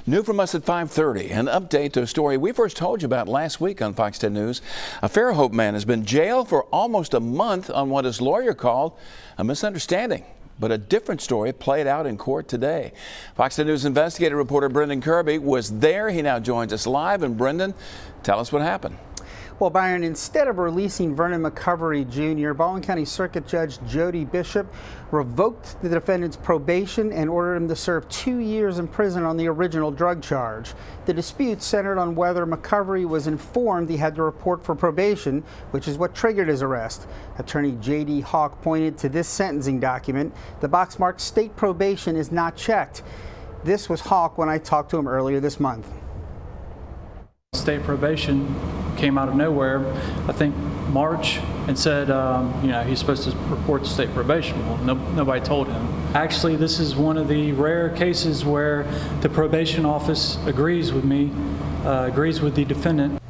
New from us at 5:30, an update to a story we first told you about last week on Fox 10 News. A Fairhope man has been jailed for almost a month on what his lawyer called a misunderstanding. But a different story played out in court today. Fox 10 News investigative reporter Brendan Kirby was there. He now joins us live. And Brendan, tell us what happened. Well, Byron, instead of releasing Vernon McCovery Jr., Baldwin County Circuit Judge Jody Bishop revoked the defendant's probation and ordered him to serve 2 years in prison on the original drug charge. The dispute centered on whether McCovery was informed he had to report for probation, which is what triggered his arrest. Attorney J.D. Hawk pointed to this sentencing document. The box marked state probation is not checked. This was Hawk when I talked to him earlier this month. State probation came out of nowhere, I think March, and said, he's supposed to report to state probation. Well, nobody told him. Actually, this is one of the rare cases where the probation office agrees with me, agrees with the defendant.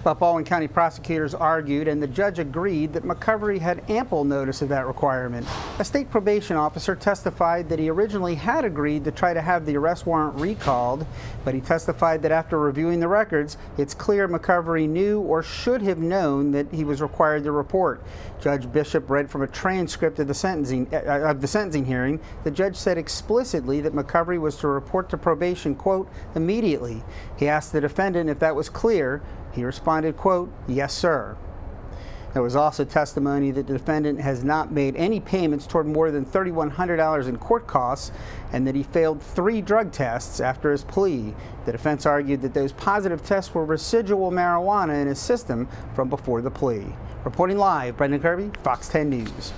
But Baldwin County prosecutors argued, and the judge agreed, that McCovery had ample notice of that requirement. A state probation officer testified that he originally had agreed to try to have the arrest warrant recalled, but he testified that after reviewing the records, it's clear McCovery knew or should have known that he was required to report. Judge Bishop read from a transcript of the sentencing hearing. The judge said explicitly that McCovery was to report to probation, quote, immediately. He asked the defendant if that was clear. He responded, quote, yes, sir. There was also testimony that the defendant has not made any payments toward more than $3,100 in court costs and that he failed 3 drug tests after his plea. The defense argued that those positive tests were residual marijuana in his system from before the plea. Reporting live, Brendan Kirby, Fox 10 News.